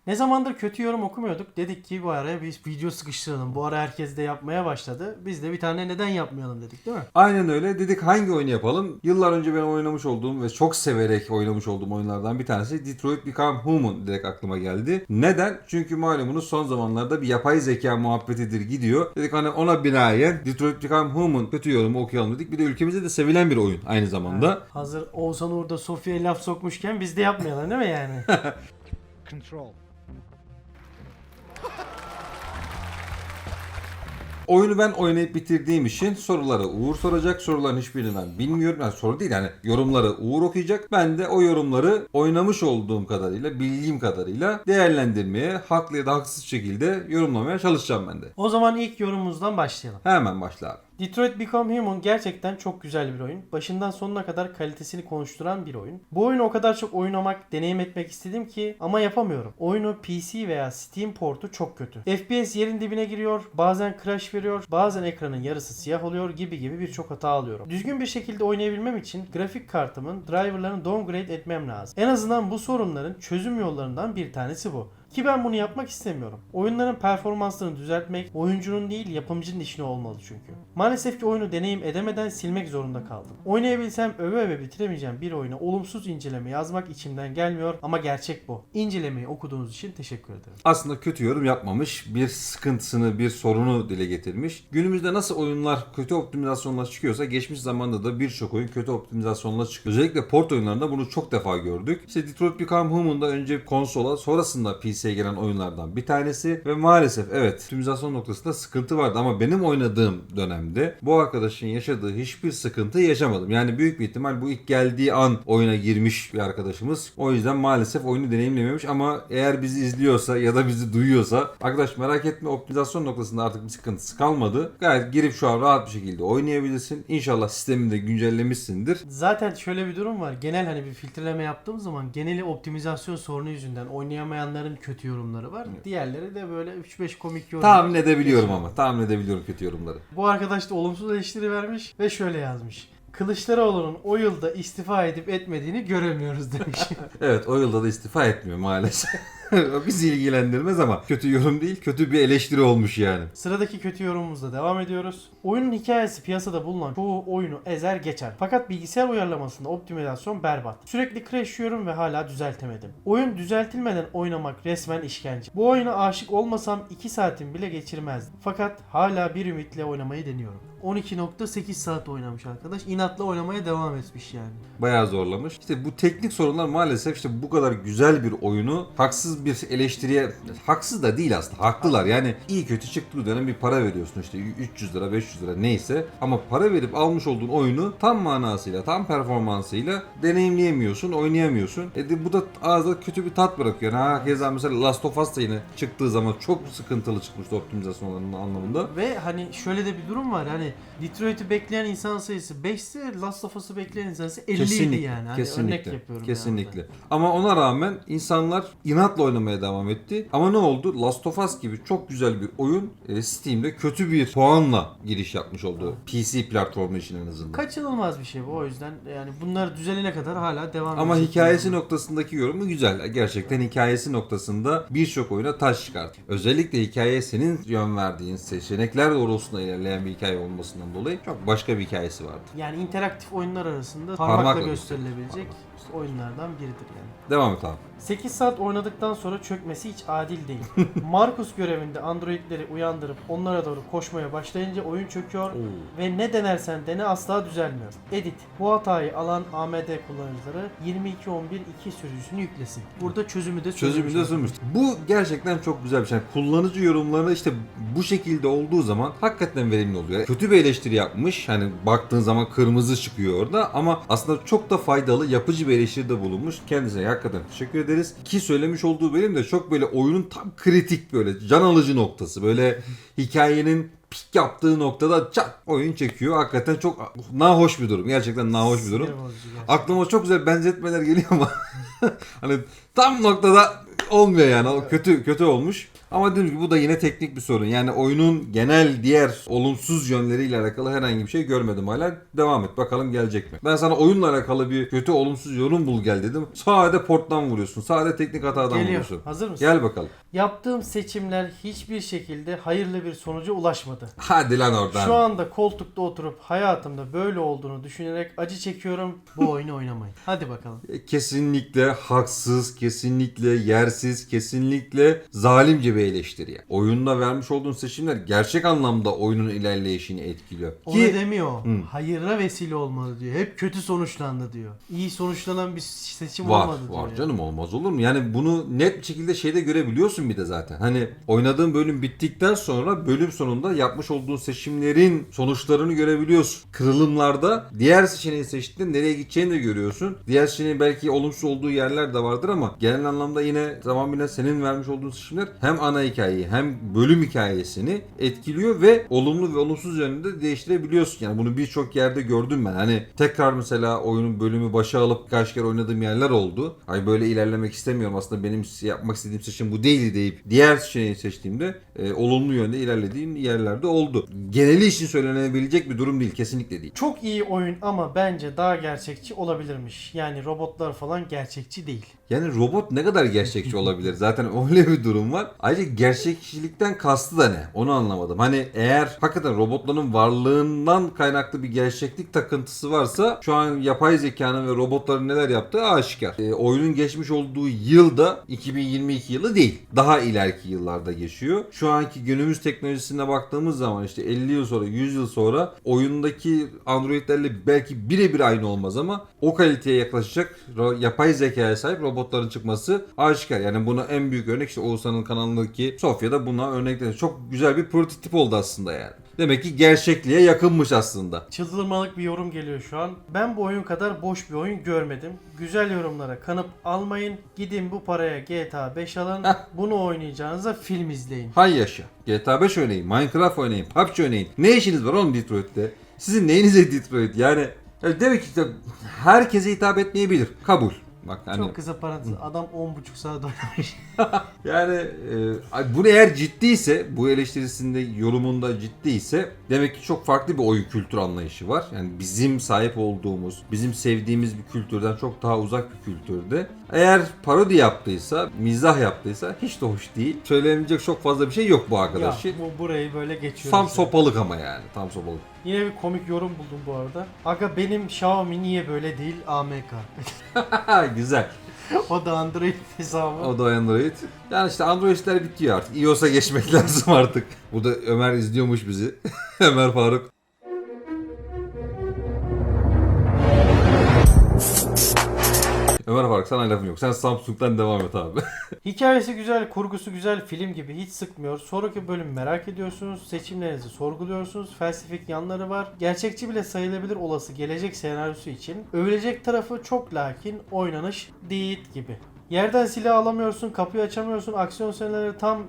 Ne zamandır kötü yorum okumuyorduk. Dedik ki bu araya biz video sıkıştıralım. Bu ara herkes de yapmaya başladı. Biz de bir tane neden yapmayalım dedik, değil mi? Aynen öyle. Dedik hangi oyunu yapalım? Yıllar önce benim oynamış olduğum ve çok severek oynamış olduğum oyunlardan bir tanesi Detroit Become Human direkt aklıma geldi. Neden? Çünkü malumunuz son zamanlarda bir yapay zeka muhabbetidir gidiyor. Dedik hani ona binaen Detroit Become Human kötü yorumu okuyalım dedik. Bir de ülkemizde de sevilen bir oyun aynı zamanda. Hazır Oğuzhan Uğur da Sofya'ya laf sokmuşken biz de yapmayalım, değil mi yani? Control. Oyunu ben oynayıp bitirdiğim için soruları Uğur soracak. Soruların hiçbirini ben bilmiyorum. Yani soru değil, yani yorumları Uğur okuyacak. Ben de o yorumları oynamış olduğum kadarıyla, bildiğim kadarıyla değerlendirmeye, haklı ya da haksız şekilde yorumlamaya çalışacağım ben de. O zaman ilk yorumumuzdan başlayalım. Hemen başla abi. Detroit Become Human gerçekten çok güzel bir oyun. Başından sonuna kadar kalitesini konuşturan bir oyun. Bu oyunu o kadar çok oynamak, deneyim etmek istedim ki ama yapamıyorum. Oyunu PC veya Steam portu çok kötü. FPS yerin dibine giriyor, bazen crash veriyor, bazen ekranın yarısı siyah oluyor gibi birçok hata alıyorum. Düzgün bir şekilde oynayabilmem için grafik kartımın driverlarını downgrade etmem lazım. En azından bu sorunların çözüm yollarından bir tanesi bu. Ki ben bunu yapmak istemiyorum. Oyunların performanslarını düzeltmek oyuncunun değil yapımcının işine olmalı çünkü. Maalesef ki oyunu deneyim edemeden silmek zorunda kaldım. Oynayabilsem öve öve bitiremeyeceğim bir oyuna olumsuz inceleme yazmak içimden gelmiyor ama gerçek bu. İncelemeyi okuduğunuz için teşekkür ederim. Aslında kötü yorum yapmamış, bir sıkıntısını, bir sorunu dile getirmiş. Günümüzde nasıl oyunlar kötü optimizasyonla çıkıyorsa geçmiş zamanda da birçok oyun kötü optimizasyonla çıkıyor. Özellikle port oyunlarında bunu çok defa gördük. İşte Detroit Become Human'da önce konsola, sonrasında PC'ye gelen oyunlardan bir tanesi ve maalesef evet optimizasyon noktasında sıkıntı vardı ama benim oynadığım dönemde bu arkadaşın yaşadığı hiçbir sıkıntı yaşamadım. Yani büyük bir ihtimal bu ilk geldiği an oyuna girmiş bir arkadaşımız. O yüzden maalesef oyunu deneyimlememiş ama eğer bizi izliyorsa ya da bizi duyuyorsa arkadaş merak etme, optimizasyon noktasında artık bir sıkıntısı kalmadı. Gayet girip şu an rahat bir şekilde oynayabilirsin. İnşallah sistemini de güncellemişsindir. Zaten şöyle bir durum var. Genel hani bir filtreleme yaptığım zaman geneli optimizasyon sorunu yüzünden oynayamayanların kötü yorumları var. Evet. Diğerleri de böyle 3-5 komik yorum. Tahmin edebiliyorum ama. Tahmin edebiliyorum kötü yorumları. Bu arkadaş da olumsuz eleştiri vermiş ve şöyle yazmış. Kılıçdaroğlu'nun o yılda istifa edip etmediğini göremiyoruz demiş. Evet, o yılda da istifa etmiyor maalesef. Bizi ilgilendirmez ama kötü yorum değil, kötü bir eleştiri olmuş yani. Sıradaki kötü yorumumuzla devam ediyoruz. Oyunun hikayesi piyasada bulunan çoğu oyunu ezer geçer. Fakat bilgisayar uyarlamasında optimizasyon berbat. Sürekli crash yiyorum ve hala düzeltemedim. Oyun düzeltilmeden oynamak resmen işkence. Bu oyuna aşık olmasam 2 saatim bile geçirmezdim. Fakat hala bir ümitle oynamayı deniyorum. 12.8 saat oynamış arkadaş. İnatla oynamaya devam etmiş yani. Bayağı zorlamış. İşte bu teknik sorunlar maalesef işte bu kadar güzel bir oyunu haksız bir eleştiriye, haksız da değil aslında, haklılar. Yani iyi kötü çıktığı dönem bir para veriyorsun işte 300 lira 500 lira neyse ama para verip almış olduğun oyunu tam manasıyla, tam performansıyla deneyimleyemiyorsun, oynayamıyorsun. Bu da ağızda kötü bir tat bırakıyor. Yani keza mesela Last of Us da yine çıktığı zaman çok sıkıntılı çıkmıştı optimizasyonlarının anlamında. Ve hani şöyle de bir durum var. Hani Detroit'i bekleyen insan sayısı 5 ise Last of Us'ı bekleyen insan sayısı 50 idi yani. Hani örnek yapıyorum. Kesinlikle. Yani. Ama ona rağmen insanlar inatla oynamaya devam etti. Ama ne oldu? Last of Us gibi çok güzel bir oyun Steam'de kötü bir puanla giriş yapmış oldu. PC platformu için en azından. Kaçınılmaz bir şey bu, o yüzden yani bunlar düzelene kadar hala devam Ama edecek. hikayesi noktasındaki yorumu güzel. Gerçekten hikayesi noktasında birçok oyuna taş çıkarttı. Özellikle hikayeye senin yön verdiğin seçenekler doğrultusunda ilerleyen bir hikaye olmasından dolayı çok başka bir hikayesi vardı. Yani interaktif oyunlar arasında Parmakla parmakla gösterilebilecek oyunlardan biridir yani. Devam et abi. 8 saat oynadıktan sonra çökmesi hiç adil değil. Marcus görevinde androidleri uyandırıp onlara doğru koşmaya başlayınca oyun çöküyor ve ne denersen dene asla düzelmiyor. Edit. Bu hatayı alan AMD kullanıcıları 22.11.2 sürücüsünü yüklesin. Burada çözümü de sunmuş. Bu gerçekten çok güzel bir şey. Yani kullanıcı yorumları işte bu şekilde olduğu zaman hakikaten verimli oluyor. Yani kötü bir eleştiri yapmış. Hani baktığın zaman kırmızı çıkıyor orada ama aslında çok da faydalı, yapıcı bir eleştiride bulunmuş. Kendisine hakikaten teşekkür ederiz. Ki söylemiş olduğu benim de çok böyle oyunun tam kritik böyle can alıcı noktası. Böyle hikayenin pik yaptığı noktada çat oyun çekiyor. Hakikaten çok nahoş bir durum. Gerçekten nahoş bir durum. Aklıma çok güzel benzetmeler geliyor ama hani tam noktada olmuyor yani. O kötü olmuş. Ama dediğim gibi bu da yine teknik bir sorun. Yani oyunun genel diğer olumsuz yönleriyle alakalı herhangi bir şey görmedim hala. Devam et bakalım gelecek mi? Ben sana oyunla alakalı bir kötü olumsuz yorum bul gel dedim. Sadece porttan vuruyorsun. Sadece teknik hatadan Geliyor. vuruyorsun. Hazır mısın? Gel bakalım. Yaptığım seçimler hiçbir şekilde hayırlı bir sonuca ulaşmadı. Hadi lan oradan. Şu anda koltukta oturup hayatımda böyle olduğunu düşünerek acı çekiyorum. Bu oyunu oynamayın. Hadi bakalım. Kesinlikle haksız, kesinlikle yersiz, kesinlikle zalimce bir eleştiri. Yani. Oyunda vermiş olduğun seçimler gerçek anlamda oyunun ilerleyişini etkiliyor. Onu demiyor. Hayırla vesile olmalı diyor. Hep kötü sonuçlandı diyor. İyi sonuçlanan bir seçim olmadı diyor. Var yani. canım, olmaz olur mu? Yani bunu net bir şekilde şeyde görebiliyorsun bir de zaten. Hani oynadığın bölüm bittikten sonra bölüm sonunda yapmış olduğun seçimlerin sonuçlarını görebiliyorsun. Kırılımlarda diğer seçeneği seçtiğinde nereye gideceğini de görüyorsun. Diğer seçeneğin belki olumsuz olduğu yerler de vardır ama genel anlamda yine tamamıyla senin vermiş olduğun seçimler hem ana hikayeyi hem bölüm hikayesini etkiliyor ve olumlu ve olumsuz yönünde değiştirebiliyorsun. Yani bunu birçok yerde gördüm ben. Hani tekrar mesela oyunun bölümü başa alıp birkaç kere oynadığım yerler oldu. Ay böyle ilerlemek istemiyorum, aslında benim yapmak istediğim seçim bu değildi deyip diğer seçeneği seçtiğimde olumlu yönde ilerlediğim yerlerde oldu. Geneli için söylenebilecek bir durum değil. Kesinlikle değil. Çok iyi oyun ama bence daha gerçekçi olabilirmiş. Yani robotlar falan gerçekçi değil. Yani robot ne kadar gerçekçi olabilir? Zaten öyle bir durum var. Ayrıca gerçekçilikten kastı da ne? Onu anlamadım. Hani eğer hakikaten robotların varlığından kaynaklı bir gerçeklik takıntısı varsa şu an yapay zekanın ve robotların neler yaptığı aşikar. Oyunun geçmiş olduğu yılda 2022 yılı değil. Daha ileriki yıllarda geçiyor. Şu anki günümüz teknolojisine baktığımız zaman işte 50 yıl sonra, 100 yıl sonra oyundaki androidlerle belki birebir aynı olmaz ama o kaliteye yaklaşacak yapay zekaya sahip robotların çıkması aşikar. Yani buna en büyük örnek işte Oğuzhan'ın kanalındaki Sofya'da buna örnekler. Çok güzel bir prototip oldu aslında yani. Demek ki gerçekliğe yakınmış aslında. Çıldırmalık bir yorum geliyor şu an. Ben bu oyun kadar boş bir oyun görmedim. Güzel yorumlara kanıp almayın. Gidin bu paraya GTA 5 alın. Bunu oynayacağınıza film izleyin. Hay yaşa. GTA 5 oynayın, Minecraft oynayın, PUBG oynayın. Ne işiniz var oğlum Detroit'te? Sizin neyinize Detroit? Yani demek ki işte herkese hitap etmeyebilir. Kabul. Bak hani Çok kısa parantez. Adam 10,5 saat oynamış. yani bu eğer ciddiyse, bu eleştirisinde, yorumunda ciddiyse demek ki çok farklı bir oyun kültür anlayışı var. Yani bizim sahip olduğumuz, bizim sevdiğimiz bir kültürden çok daha uzak bir kültürde. Eğer parodi yaptıysa, mizah yaptıysa hiç de hoş değil. Söylenebilecek çok fazla bir şey yok bu Ya arkadaşı. burayı böyle geçiyoruz. Tam yani. sopalık ama yani. Tam sopalık. Yine bir komik yorum buldum bu arada. Aga benim Xiaomi niye böyle değil AMK. Güzel. O da Android hesabı. O da Android. Yani işte Android'ler bitiyor artık. iOS'a geçmek lazım artık. Burada Ömer izliyormuş bizi. Ömer Faruk. Ömer Faruk sana lafım yok. Sen Samsung'dan devam et abi. Hikayesi güzel, kurgusu güzel, film gibi hiç sıkmıyor. Sonraki bölüm merak ediyorsunuz, seçimlerinizi sorguluyorsunuz, felsefik yanları var. Gerçekçi bile sayılabilir olası gelecek senaryosu için. Övülecek tarafı çok lakin oynanış değil gibi. Yerden silah alamıyorsun, kapıyı açamıyorsun, aksiyon sahneleri tam ...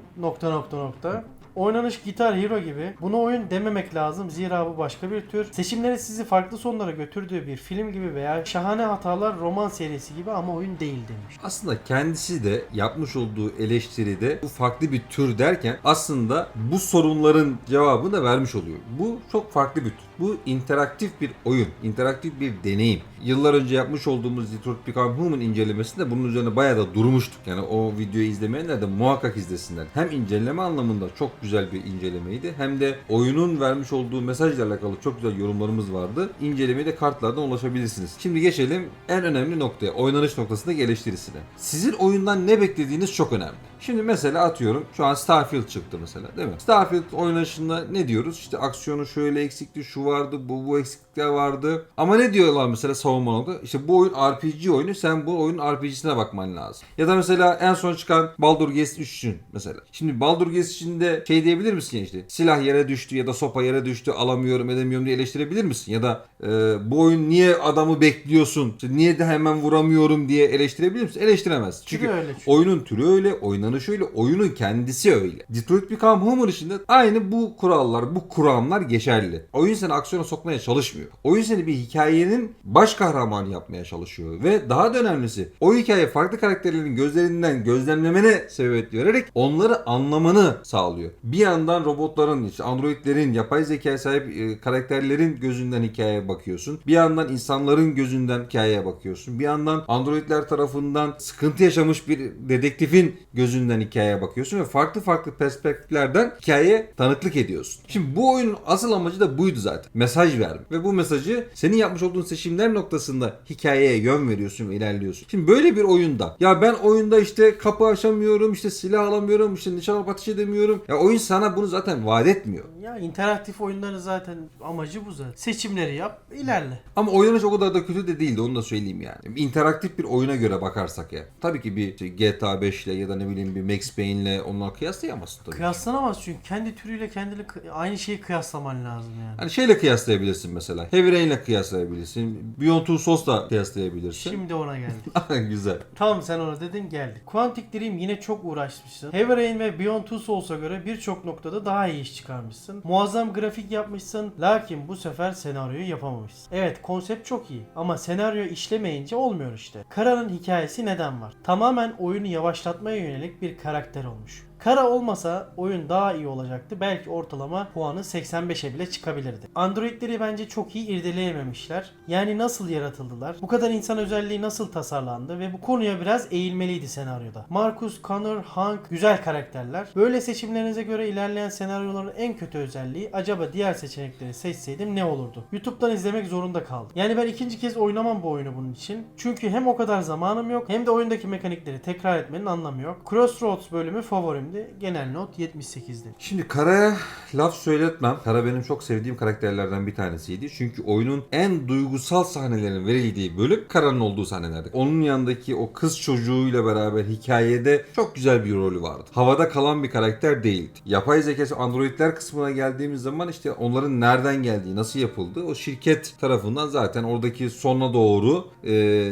Oynanış Guitar Hero gibi. Buna oyun dememek lazım zira bu başka bir tür. Seçimleri sizi farklı sonlara götürdüğü bir film gibi veya şahane hatalar roman serisi gibi ama oyun değil demiş. Aslında kendisi de yapmış olduğu eleştiride bu farklı bir tür derken aslında bu sorunların cevabını da vermiş oluyor. Bu çok farklı bir tür. Bu interaktif bir oyun, interaktif bir deneyim. Yıllar önce yapmış olduğumuz Detroit Become Human incelemesinde bunun üzerine bayağı da durmuştuk. Yani o videoyu izlemeyenler de muhakkak izlesinler. Hem inceleme anlamında çok güzel bir incelemeydi hem de oyunun vermiş olduğu mesajla alakalı çok güzel yorumlarımız vardı. İncelemeye de kartlardan ulaşabilirsiniz. Şimdi geçelim en önemli noktaya, oynanış noktasındaki eleştirisine. Sizin oyundan ne beklediğiniz çok önemli. Şimdi mesela atıyorum şu an Starfield çıktı mesela değil mi? Starfield oynanışında ne diyoruz? İşte aksiyonu şöyle eksikti, şu vardı, bu eksiklikler vardı. Ama ne diyorlar mesela savunma nokta? İşte bu oyun RPG oyunu, sen bu oyunun RPG'sine bakman lazım. Ya da mesela en son çıkan Baldur's Gate 3 için mesela. Şimdi Baldur's Gate için de şey diyebilir misin işte? Silah yere düştü ya da sopa yere düştü, alamıyorum edemiyorum diye eleştirebilir misin? Ya da bu oyun niye adamı bekliyorsun? İşte niye de hemen vuramıyorum diye eleştirebilir misin? Eleştiremezsin. Çünkü Öyle oyunun türü öyle, oynanışı anlamını şöyle, oyunun kendisi öyle. Detroit Become Human içinde aynı bu kurallar, bu kuramlar geçerli. Oyun seni aksiyona sokmaya çalışmıyor. Oyun seni bir hikayenin baş kahramanı yapmaya çalışıyor. Ve daha da önemlisi, o hikaye farklı karakterlerin gözlerinden gözlemlemene sebebiyet vererek onları anlamanı sağlıyor. Bir yandan robotların, işte androidlerin, yapay zekaya sahip karakterlerin gözünden hikayeye bakıyorsun. Bir yandan insanların gözünden hikayeye bakıyorsun. Bir yandan androidler tarafından sıkıntı yaşamış bir dedektifin gözünden hikayeye bakıyorsun ve farklı farklı perspektiflerden hikayeye tanıklık ediyorsun. Şimdi bu oyunun asıl amacı da buydu zaten. Mesaj vermek. Ve bu mesajı senin yapmış olduğun seçimler noktasında hikayeye yön veriyorsun ve ilerliyorsun. Şimdi böyle bir oyunda, ya ben oyunda işte kapı açamıyorum, işte silah alamıyorum, işte nişan alıp ateş edemiyorum. Ya oyun sana bunu zaten vaat etmiyor. Ya interaktif oyunların zaten amacı bu zaten. Seçimleri yap, ilerle. Ama oynanış o kadar da kötü de değildi, onu da söyleyeyim yani. İnteraktif bir oyuna göre bakarsak ya. Tabii ki bir işte GTA 5 ile ya da ne bileyim bir Max Payne'le onlar kıyaslayamazsın tabii. Kıyaslanamaz çünkü kendi türüyle aynı şeyi kıyaslaman lazım yani. Hani şeyle kıyaslayabilirsin mesela. Heavy Rain'le kıyaslayabilirsin. Beyond Two Souls'la kıyaslayabilirsin. Şimdi ona geldik. Güzel. Tamam, sen ona dedin, geldi. Quantic Dream yine çok uğraşmışsın. Heavy Rain ve Beyond Two Souls'a göre birçok noktada daha iyi iş çıkarmışsın. Muazzam grafik yapmışsın. Lakin bu sefer senaryoyu yapamamışsın. Evet, konsept çok iyi ama senaryo işlemeyince olmuyor işte. Kara'nın hikayesi neden var? Tamamen oyunu yavaşlatmaya yönelik bir karakter olmuş. Kara olmasa oyun daha iyi olacaktı. Belki ortalama puanı 85'e bile çıkabilirdi. Androidleri bence çok iyi irdeleyememişler. Yani nasıl yaratıldılar? Bu kadar insan özelliği nasıl tasarlandı? Ve bu konuya biraz eğilmeliydi senaryoda. Marcus, Connor, Hank güzel karakterler. Böyle seçimlerinize göre ilerleyen senaryoların en kötü özelliği, acaba diğer seçenekleri seçseydim ne olurdu? YouTube'dan izlemek zorunda kaldım. Yani ben ikinci kez oynamam bu oyunu bunun için. Çünkü hem o kadar zamanım yok, hem de oyundaki mekanikleri tekrar etmenin anlamı yok. Crossroads bölümü favorimdi. Genel not 78'di. Şimdi Kara'ya laf söyletmem. Kara benim çok sevdiğim karakterlerden bir tanesiydi. Çünkü oyunun en duygusal sahnelerinin verildiği bölüm Kara'nın olduğu sahnelerdi. Onun yanındaki o kız çocuğuyla beraber hikayede çok güzel bir rolü vardı. Havada kalan bir karakter değildi. Yapay zekası androidler kısmına geldiğimiz zaman işte onların nereden geldiği, nasıl yapıldığı o şirket tarafından zaten oradaki sonuna doğru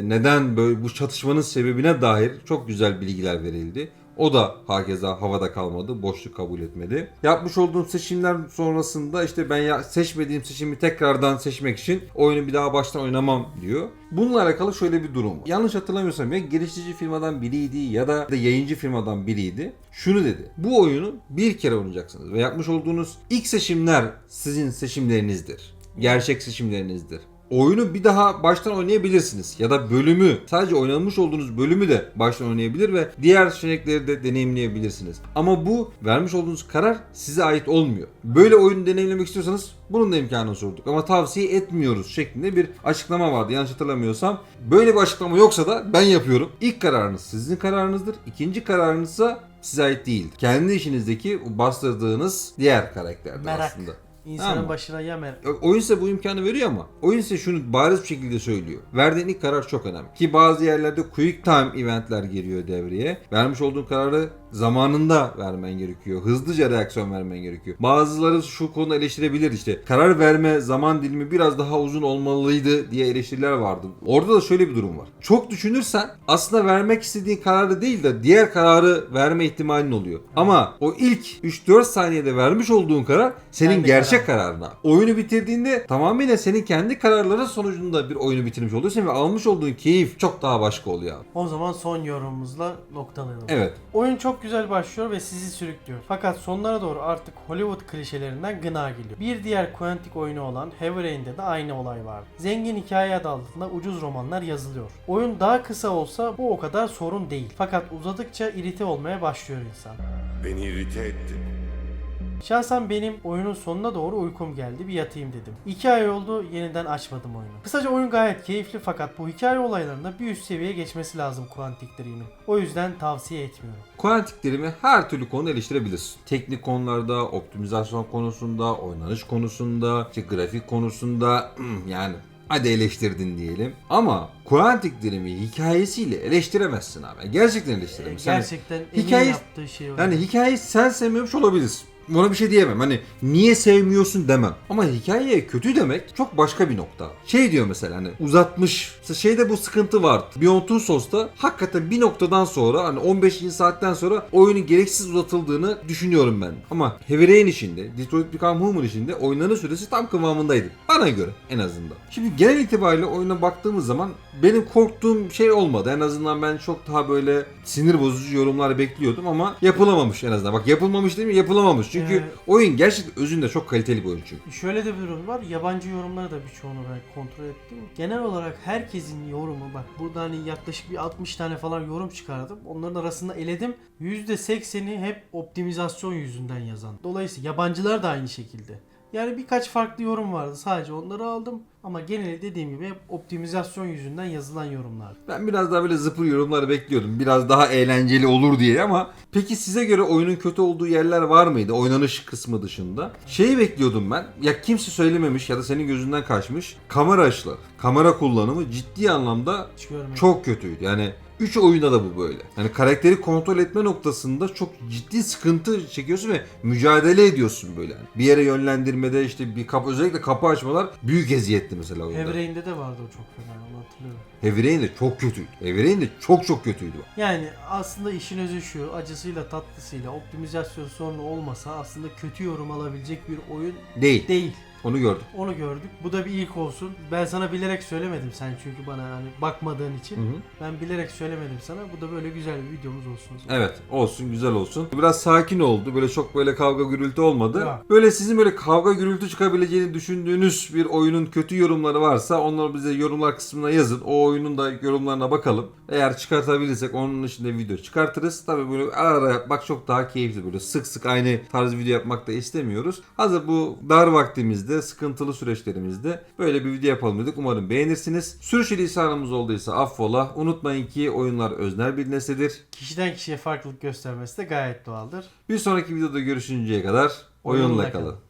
neden böyle bu çatışmanın sebebine dair çok güzel bilgiler verildi. O da hakeza havada kalmadı, boşluk kabul etmedi. Yapmış olduğum seçimler sonrasında işte ben seçmediğim seçimi tekrardan seçmek için oyunu bir daha baştan oynamam diyor. Bununla alakalı şöyle bir durum var. Yanlış hatırlamıyorsam ya geliştirici firmadan biriydi ya da yayıncı firmadan biriydi. Şunu dedi: bu oyunu bir kere oynayacaksınız ve yapmış olduğunuz ilk seçimler sizin seçimlerinizdir. Gerçek seçimlerinizdir. Oyunu bir daha baştan oynayabilirsiniz. Ya da bölümü, sadece oynanmış olduğunuz bölümü de baştan oynayabilir ve diğer seçenekleri de deneyimleyebilirsiniz. Ama bu vermiş olduğunuz karar size ait olmuyor. Böyle oyunu deneyimlemek istiyorsanız bunun da imkanını sorduk ama tavsiye etmiyoruz şeklinde bir açıklama vardı yanlış hatırlamıyorsam. Böyle bir açıklama yoksa da ben yapıyorum. İlk kararınız sizin kararınızdır. İkinci kararınızsa size ait değil. Kendi işinizdeki bastırdığınız diğer karakterdir Merak. aslında. İnsanın Tamam. başına ya merak. Oyun size bu imkanı veriyor ama oyun size şunu bariz bir şekilde söylüyor: verdiğin ilk karar çok önemli. Ki bazı yerlerde quick time eventler giriyor devreye. Vermiş olduğun kararı zamanında vermen gerekiyor. Hızlıca reaksiyon vermen gerekiyor. Bazıları şu konuda eleştirebilir, işte karar verme zaman dilimi biraz daha uzun olmalıydı diye eleştiriler vardı. Orada da şöyle bir durum var. Çok düşünürsen aslında vermek istediğin kararı değil de diğer kararı verme ihtimalin oluyor. Ama o ilk 3-4 saniyede vermiş olduğun karar senin Kendi gerçek kararına. Oyunu bitirdiğinde tamamıyla senin kendi kararların sonucunda bir oyunu bitirmiş oluyorsun ve almış olduğun keyif çok daha başka oluyor. O zaman son yorumumuzla noktalayalım. Evet. Oyun çok güzel başlıyor ve sizi sürüklüyor. Fakat sonlara doğru artık Hollywood klişelerinden gına geliyor. Bir diğer Quantic oyunu olan Heavy Rain'de de aynı olay vardı. Zengin hikaye adı altında ucuz romanlar yazılıyor. Oyun daha kısa olsa bu o kadar sorun değil. Fakat uzadıkça irite olmaya başlıyor insan. Beni irite ettin. Şahsen benim oyunun sonuna doğru uykum geldi, bir yatayım dedim. 2 ay oldu, yeniden açmadım oyunu. Kısaca oyun gayet keyifli fakat bu hikaye olaylarında bir üst seviyeye geçmesi lazım Quantic Dream'in. O yüzden tavsiye etmiyorum. Quantic Dream'i her türlü konuda eleştirebilirsin. Teknik konularda, optimizasyon konusunda, oynanış konusunda, işte grafik konusunda yani hadi eleştirdin diyelim. Ama Quantic Dream'i hikayesiyle eleştiremezsin abi. Gerçekten eleştiremezsin. Gerçekten hikaye- yaptığı şey o. Yani hikayeyi sen sevmemiş olabilirsin. Buna bir şey diyemem. Hani niye sevmiyorsun demem. Ama hikayeye kötü demek çok başka bir nokta. Şey diyor mesela hani uzatmış. Mesela şeyde bu sıkıntı var. Beyond Two Souls'ta hakikaten bir noktadan sonra hani 15. saatten sonra oyunun gereksiz uzatıldığını düşünüyorum ben. Ama Heavy Rain işinde, Detroit Become Human işinde oyunların süresi tam kıvamındaydı. Bana göre en azından. Şimdi genel itibariyle oyuna baktığımız zaman benim korktuğum şey olmadı. En azından ben çok daha böyle sinir bozucu yorumlar bekliyordum ama yapılamamış en azından. Bak yapılmamış değil mi? Yapılamamış. Çünkü oyun gerçekten özünde çok kaliteli bir oyun çünkü. Şöyle de bir durum var. Yabancı yorumları da birçoğunu ben kontrol ettim. Genel olarak herkesin yorumu, bak burada hani yaklaşık bir 60 tane falan yorum çıkardım. Onların arasında eledim. %80'i hep optimizasyon yüzünden yazan. Dolayısıyla yabancılar da aynı şekilde. Yani birkaç farklı yorum vardı. Sadece onları aldım. Ama geneli dediğim gibi hep optimizasyon yüzünden yazılan yorumlar. Ben biraz daha böyle zıpır yorumlar bekliyordum. Biraz daha eğlenceli olur diye ama peki size göre oyunun kötü olduğu yerler var mıydı? Oynanış kısmı dışında. Şeyi bekliyordum ben. Ya kimse söylememiş ya da senin gözünden kaçmış. Kamera açıları, kamera kullanımı ciddi anlamda Hiç görmedim. çok kötüydü. Yani 3 oyunda da bu böyle. Yani karakteri kontrol etme noktasında çok ciddi sıkıntı çekiyorsun ve mücadele ediyorsun böyle. Bir yere yönlendirmede işte bir kapı, özellikle kapı açmalar büyük eziyetti mesela oyunda. Heavy Rain'de de vardı o çok fena, onu hatırlıyorum. Heavy Rain de çok kötüydü. Heavy Rain de çok kötüydü. Yani aslında işin özü şu, acısıyla tatlısıyla optimizasyon sorunu olmasa aslında kötü yorum alabilecek bir oyun Değil. değil. Onu gördüm. Onu gördük. Bu da bir ilk olsun. Ben sana bilerek söylemedim, sen çünkü bana hani bakmadığın için. Hı hı. Ben bilerek söylemedim sana. Bu da böyle güzel bir videomuz olsun. Evet, olsun, güzel olsun. Biraz sakin oldu. Böyle çok böyle kavga gürültü olmadı. Ya. Böyle sizin böyle kavga gürültü çıkabileceğini düşündüğünüz bir oyunun kötü yorumları varsa onları bize yorumlar kısmına yazın. O oyunun da yorumlarına bakalım. Eğer çıkartabilirsek onun içinde video çıkartırız. Tabii böyle ara ara yapmak çok daha keyifli. Böyle sık sık aynı tarz video yapmak da istemiyoruz. Hazır bu dar vaktimizde, sıkıntılı süreçlerimizde böyle bir video yapalım dedik. Umarım beğenirsiniz. Sürçülisanımız olduysa affola. Unutmayın ki oyunlar öznel bir nesnedir. Kişiden kişiye farklılık göstermesi de gayet doğaldır. Bir sonraki videoda görüşünceye kadar oyunla kalın.